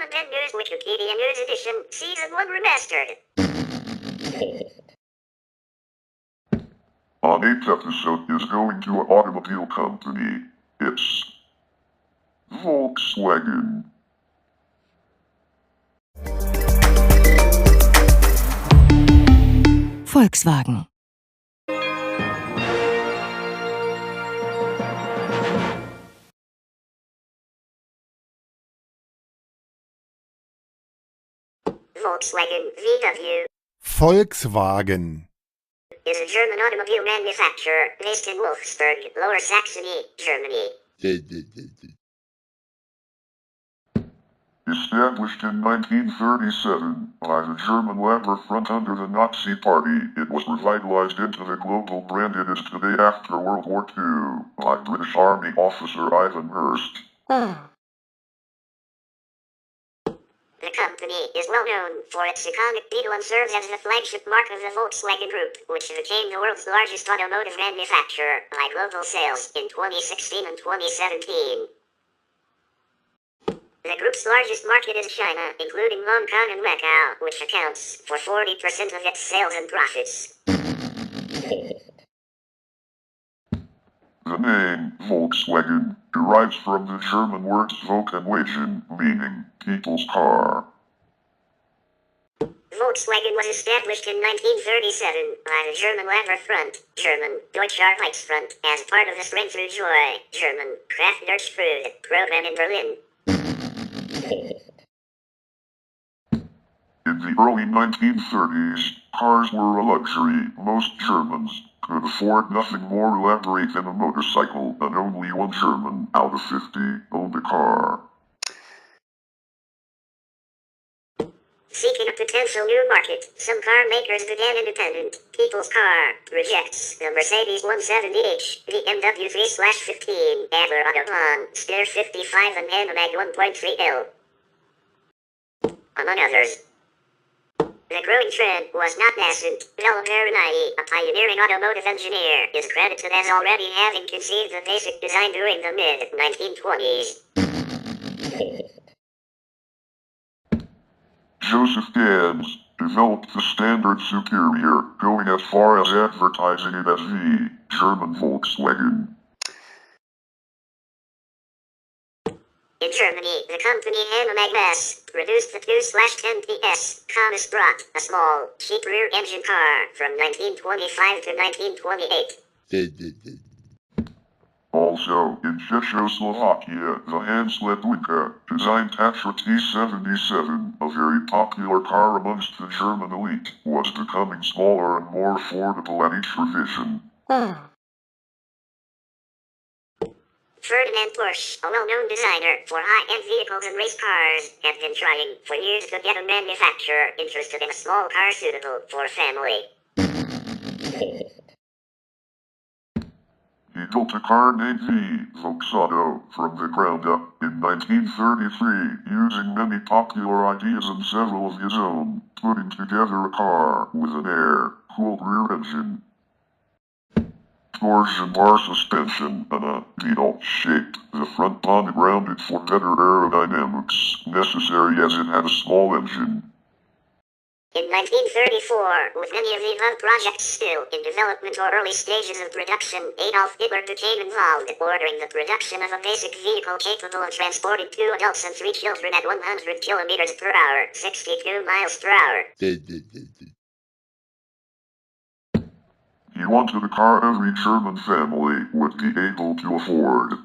Content News Wikipedia News Edition, Season 1 Remastered. Our 8th episode is going to an automobile company. It's Volkswagen. Volkswagen. Volkswagen VW Volkswagen. is a German automobile manufacturer based in Wolfsburg, Lower Saxony, Germany. Established in 1937 by the German Labor Front under the Nazi Party, it was revitalized into the global brand it is today after World War II by British Army officer Ivan Hurst. The company is well known for its iconic Beetle and serves as the flagship mark of the Volkswagen Group, which became the world's largest automotive manufacturer by global sales in 2016 and 2017. The group's largest market is China, including Hong Kong and Macau, which accounts for 40% of its sales and profits. The name Volkswagen derives from the German words Volkswagen, meaning people's car. Volkswagen was established in 1937 by the German Labor Front, German Deutscher Reichsfront, as part of the Strength Through Joy, German Kraft durch Freude program in Berlin. In the early 1930s, cars were a luxury. Most Germans could afford nothing more elaborate than a motorcycle, and only one German out of 50 owned a car. Seeking a potential new market, some car makers began independent. People's Car rejects the Mercedes 170h, BMW 3/15, Adler Autobahn, Steer 55 and Hanamag 1.3L, among others. The growing trend was not nascent. TaBNWNE, a pioneering automotive engineer, is credited as already having conceived the basic design during the mid-1920s. Joseph Gans developed the standard Superior, going as far as advertising it as the German Volkswagen. In Germany, the company Hanamag Mass produced the 2/10 PS Thomas brought a small, cheap rear-engine car from 1925 to 1928. Also, in Czechoslovakia, the Hans Ledwinka designed Tatra T77, a very popular car amongst the German elite, was becoming smaller and more affordable at each revision. Ferdinand Porsche, a well-known designer for high-end vehicles and race cars, had been trying for years to get a manufacturer interested in a small car suitable for a family. He built a car named the Volksauto from the ground up in 1933, using many popular ideas and several of his own, putting together a car with an air-cooled rear engine, torsion bar suspension, and a beetle shaped. The front body rounded for better aerodynamics, necessary as it had a small engine. In 1934, with many of the above projects still in development or early stages of production, Adolf Hitler became involved, ordering the production of a basic vehicle capable of transporting 2 adults and 3 children at 100 kilometers per hour, 62 miles per hour. He wanted a car every German family would be able to afford.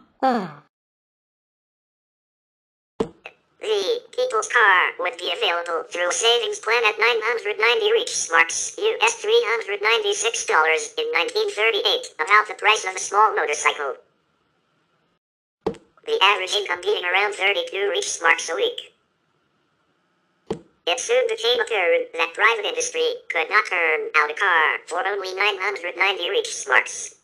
The People's Car would be available through a savings plan at 990 Reichsmarks, US $396 in 1938, about the price of a small motorcycle. The average income being around 32 Reichsmarks a week. It soon became apparent that private industry could not turn out a car for only 990 Reichsmarks.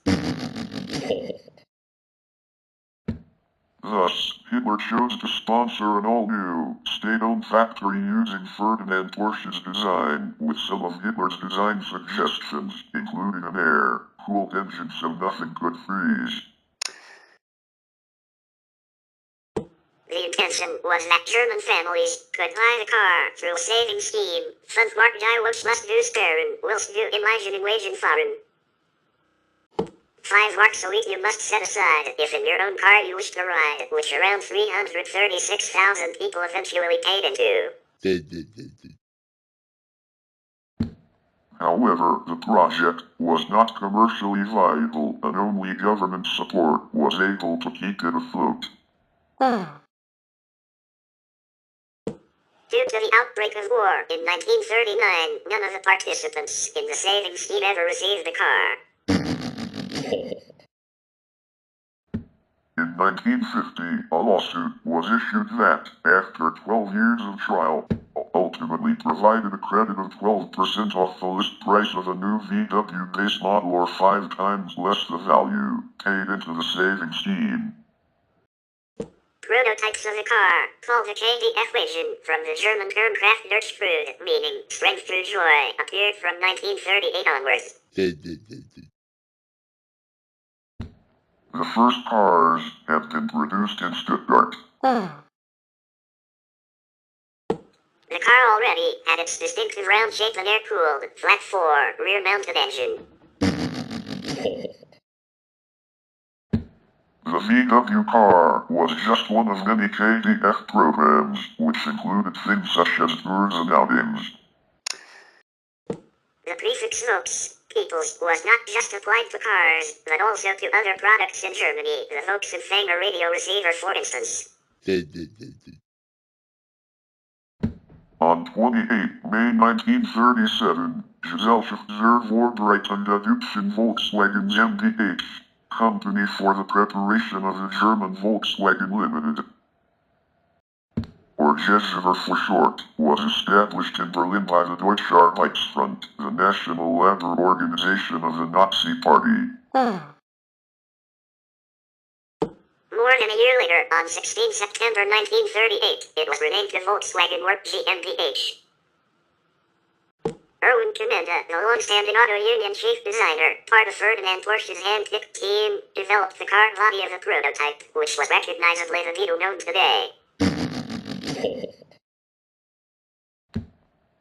Thus, Hitler chose to sponsor an all-new, state-owned factory using Ferdinand Porsche's design, with some of Hitler's design suggestions, including an air-cooled engine so nothing could freeze. The intention solution was that German families could buy the car through a saving scheme, fund markt die must do sparen, whilst do imagining wage fahren. 5 marks a week you must set aside if in your own car you wish to ride, which around 336,000 people eventually paid into. However, the project was not commercially viable and only government support was able to keep it afloat. Due to the outbreak of war in 1939, none of the participants in the saving scheme ever received a car. In 1950, a lawsuit was issued that, after 12 years of trial, ultimately provided a credit of 12% off the list price of a new VW base model or 5 times less the value paid into the saving scheme. Prototypes of the car, called the TaBNWNE from the German term Kraftwerksfreude, meaning strength through joy, appeared from 1938 onwards. The first cars have been produced in Stuttgart. The car already had its distinctive round-shaped and air-cooled, flat-4, rear-mounted engine. The VW car was just one of many KDF programs, which included things such as tours and outings. The prefix Volks, Peoples, was not just applied to cars, but also to other products in Germany, the Volkswagen radio receiver for instance. On 28 May 1937, Gesellschaft zur Vorbereitung der deutschen Volkswagen GmbH, Company for the Preparation of the German Volkswagen Limited, or Gesellschaft for short, was established in Berlin by the Deutsche Arbeitsfront, the national labor organization of the Nazi Party. More than a year later, on 16 September 1938, it was renamed to Volkswagen Work GmbH. Erwin Comenda, the long-standing auto union chief designer, part of Ferdinand Porsche's hand-picked team, developed the car body of the prototype, which was recognizably the Vito known today.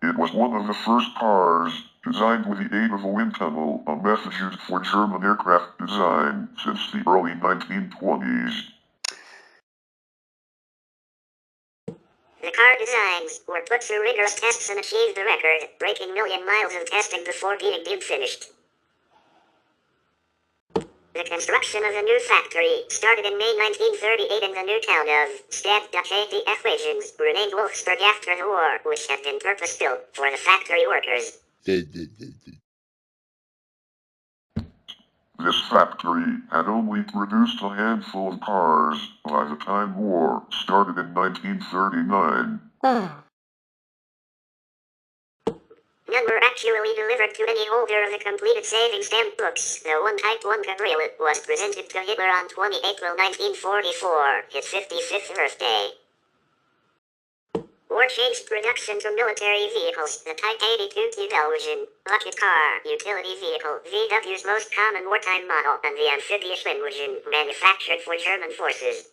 It was one of the first cars designed with the aid of a wind tunnel, a method used for German aircraft design since the early 1920s. The car designs were put through rigorous tests and achieved the record, breaking million miles of testing before being deemed finished. The construction of the new factory started in May 1938 in the new town of Stad der TaBNWNE, renamed Wolfsburg after the war, which had been purpose-built for the factory workers. This factory had only produced a handful of cars by the time war started in 1939. None were actually delivered to any holder of the completed saving stamp books, though one Type 1 cabriolet was presented to Hitler on 20 April 1944, his 55th birthday. War changed production to military vehicles, the Type 82 TaBNWNE, bucket car, utility vehicle, VW's most common wartime model, and the amphibious limousine, manufactured for German forces.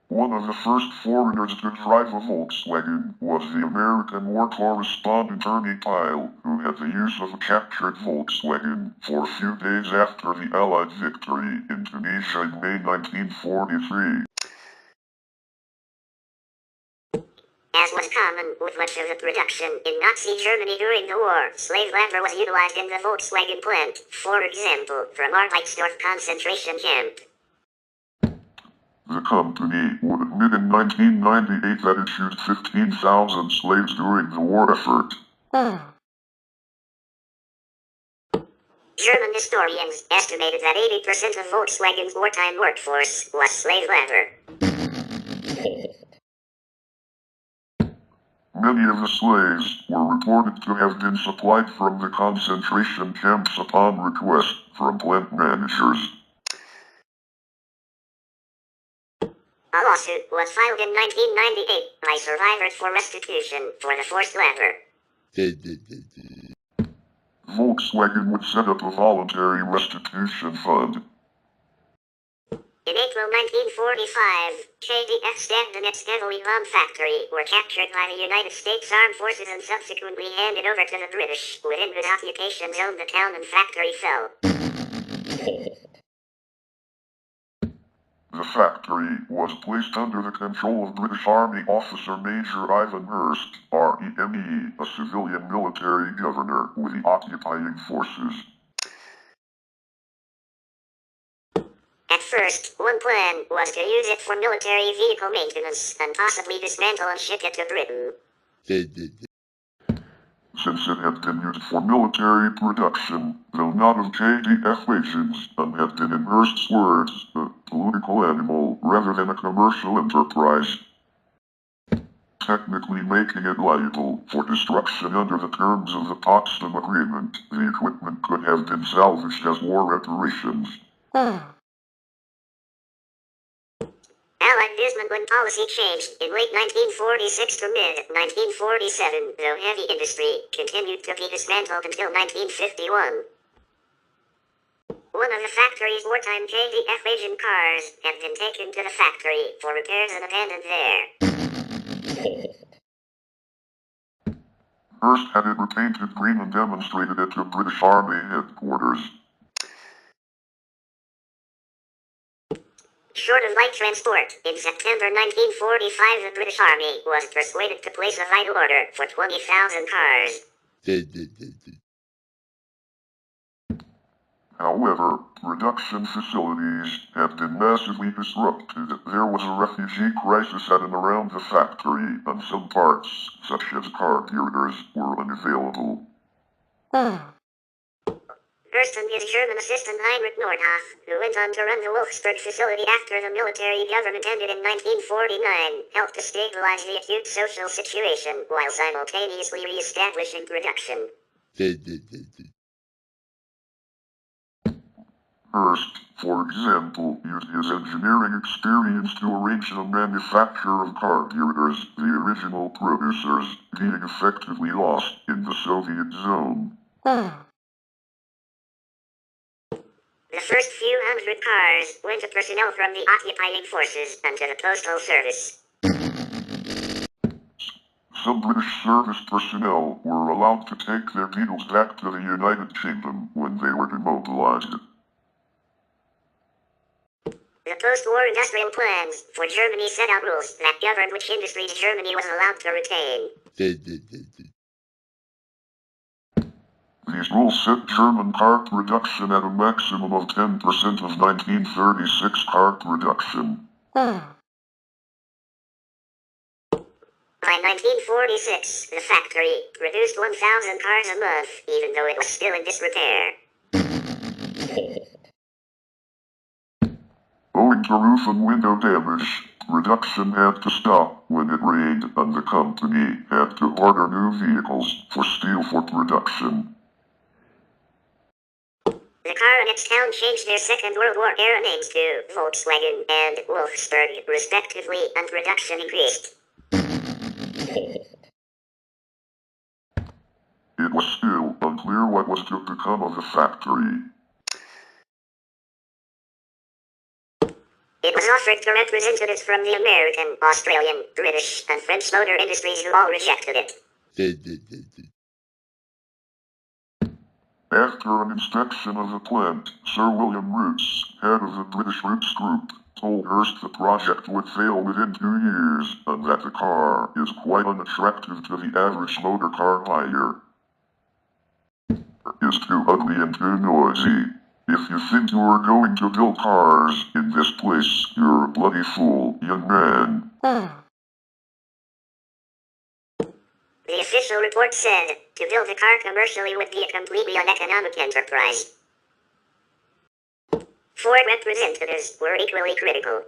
One of the first foreigners to drive a Volkswagen was the American war correspondent Ernie Pyle, who had the use of a captured Volkswagen for a few days after the Allied victory in Tunisia in May 1943. As was common with much of the production in Nazi Germany during the war, slave labor was utilized in the Volkswagen plant, for example, from Arbeitsdorf concentration camp. The company would admit in 1998 that it used 15,000 slaves during the war effort. German historians estimated that 80% of Volkswagen's wartime workforce was slave labor. Many of the slaves were reported to have been supplied from the concentration camps upon request from plant managers. A lawsuit was filed in 1998 by survivors for restitution for the forced labor. Volkswagen would set up a voluntary restitution fund. In April 1945, KDF stabbed the next heavily bombed factory were captured by the United States Armed Forces and subsequently handed over to the British, within whose occupation zone the town and factory fell. The factory was placed under the control of British Army Officer Major Ivan Hurst, REME, a civilian military governor with the occupying forces. At first, one plan was to use it for military vehicle maintenance and possibly dismantle and ship it to Britain. Since it had been used for military production, though not of KDF agents, and had been in Hurst's words, a political animal rather than a commercial enterprise, technically making it liable for destruction under the terms of the Potsdam Agreement, the equipment could have been salvaged as war reparations. Allied dismantling policy changed in late 1946 to mid-1947, though heavy industry continued to be dismantled until 1951. One of the factory's wartime KDF agent cars had been taken to the factory for repairs and abandoned there. Hurst had it repainted green and demonstrated it to British Army headquarters. Short of light transport, in September 1945 the British Army was persuaded to place a vital order for 20,000 cars. However, production facilities had been massively disrupted. There was a refugee crisis at and around the factory, and some parts, such as carburetors, were unavailable. Hurst and his German assistant Heinrich Nordhoff, who went on to run the Wolfsburg facility after the military government ended in 1949, helped to stabilize the acute social situation while simultaneously re-establishing production. Hurst, for example, used his engineering experience to arrange the manufacture of carburetors, the original producers, being effectively lost in the Soviet zone. The first few hundred cars went to personnel from the occupying forces and to the postal service. Some British service personnel were allowed to take their vehicles back to the United Kingdom when they were demobilized. The post-war industrial plans for Germany set out rules that governed which industries Germany was allowed to retain. These rules set German car production at a maximum of 10% of 1936 car production. By 1946, the factory produced 1,000 cars a month, even though it was still in disrepair. Owing to roof and window damage, production had to stop when it rained, and the company had to order new vehicles for steel for production. The car and its town changed their Second World War era names to Volkswagen and Wolfsburg, respectively, and production increased. It was still unclear what was to become of the factory. It was offered to representatives from the American, Australian, British, and French motor industries who all rejected it. After an inspection of the plant, Sir William Roots, head of the British Roots Group, told Hurst the project would fail within 2 years, and that the car is quite unattractive to the average motor car buyer. Is too ugly and too noisy. If you think you are going to build cars in this place, you're a bloody fool, young man. The official report said, to build a car commercially would be a completely uneconomic enterprise. Ford representatives were equally critical.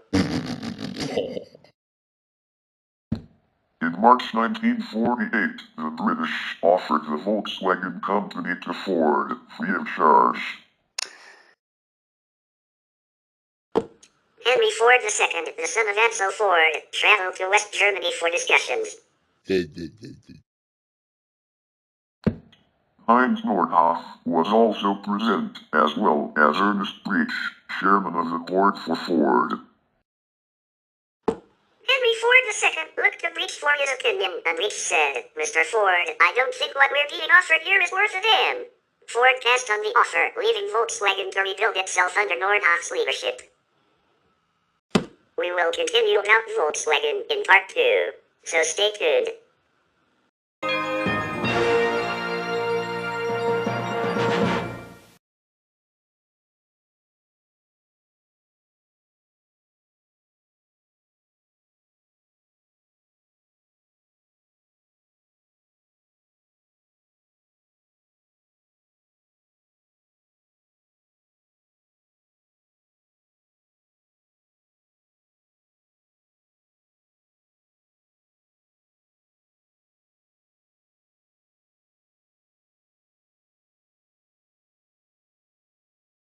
In March 1948, the British offered the Volkswagen company to Ford, free of charge. Henry Ford II, the son of Ansel Ford, traveled to West Germany for discussions. Heinz Nordhoff was also present, as well as Ernest Breach, chairman of the board for Ford. Henry Ford II looked to Breach for his opinion, and Breach said, "Mr. Ford, I don't think what we're being offered here is worth a damn." Ford passed on the offer, leaving Volkswagen to rebuild itself under Nordhoff's leadership. We will continue about Volkswagen in part 2, so stay tuned.